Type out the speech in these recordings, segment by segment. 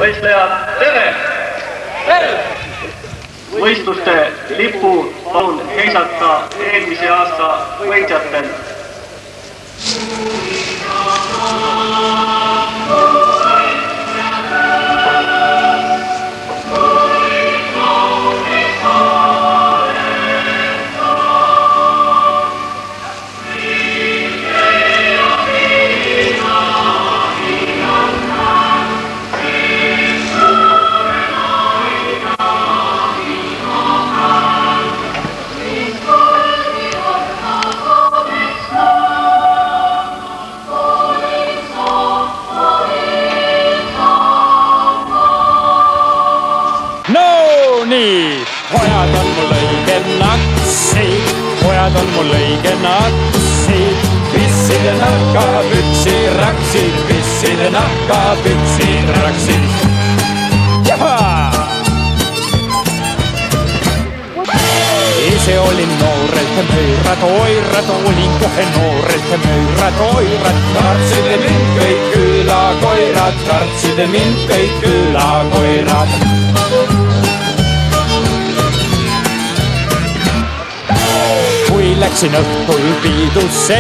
Võistlejad, tere! Võistluste lipu palun heisata eelmise aasta võitjatel. Pojad on mul õige naksid, pojad on mul õige naksid, pisside nahkapüksid raksid, pisside nahkapüksid raksid. Ise olin noorelt möyrad, olin kohe noorelt möyrad, kartside mind kõik külakoirad, kartside mind kõik külakoirad. Läksin õhtul piidusse,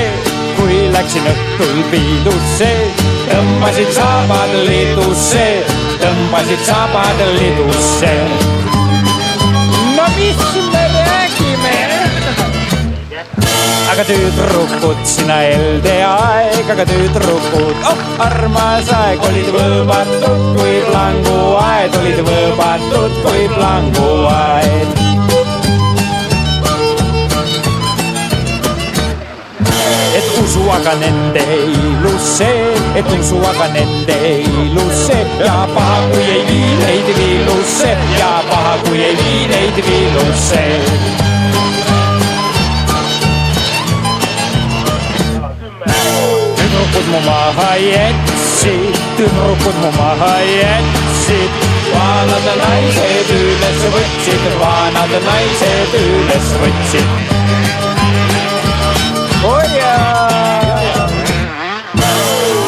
tõmbasid saabad lidusse. No mis me räägime? Aga tüdrukud sina elde aeg, aga tüdrukud, armas aeg, olid võõbatud kui planguaed, olid võõbatud kui planguaed. Et usu aga nende ilusse, ja paha kui ei vii neid viilusse, ja paha kui ei vii neid viilusse. Tüdrukud mu maha jätsid, vanad naised üles võtsid.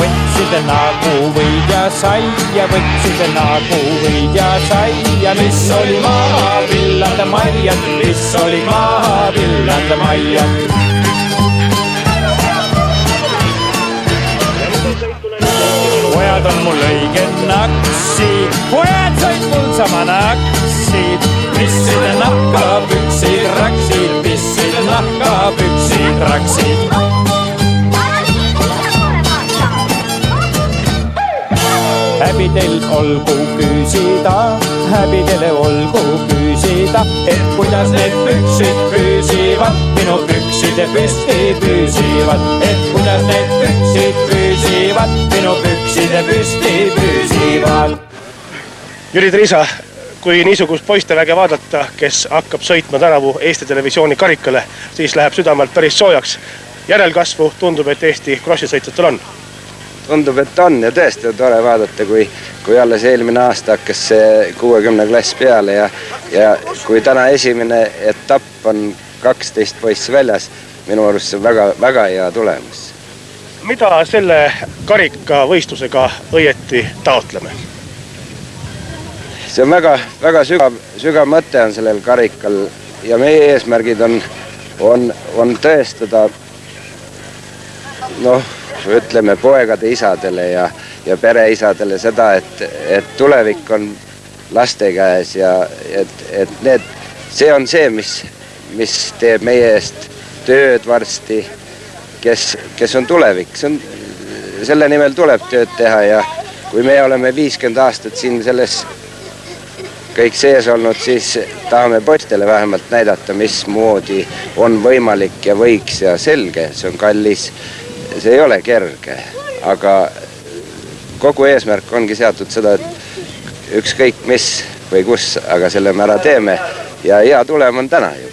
Võtside nagu võid ja saia, mis oli maha villade marjad, Pojad on mul õige naksid, pojad said mul sama naksid, pisside nahkapüksid raksid, pisside nahkapüksid raksid. Häbidel olgu küsida, et kuidas need püksid püsivad, minu pükside püsti püsivad, et kuidas need püksid püsivad, minu pükside püsti püsivad. Jüri Triisa, kui niisugust poisteväge vaadata, kes hakkab sõitma tänavu Eesti Televisiooni karikale, siis läheb südamelt päris soojaks. Järelkasvu tundub, et Eesti krossisõitjatel on. Tundub, et on ja tõesti on tore vaadata, kui alles eelmine aasta hakkas see 60 klass peale ja kui täna esimene etapp on 12 poissi väljas, minu arust see on väga hea tulemus. Mida selle karikavõistlusega õieti taotleme? See on väga sügav mõte on sellel karikal ja meie eesmärgid on tõestada, ütleme poegade isadele ja pereisadele seda, et tulevik on laste käes ja see on see, mis teeb meie eest tööd varsti, kes on tulevik. Selle nimel tuleb tööd teha ja kui me oleme 50 aastat siin selles kõik sees olnud, siis tahame poistele vähemalt näidata, mismoodi on võimalik ja võiks ja selge, see on kallis. See ei ole kerge, aga kogu eesmärk ongi seatud seda, et ükskõik mis või kus, aga selle me ära teeme ja hea tulem on täna ju.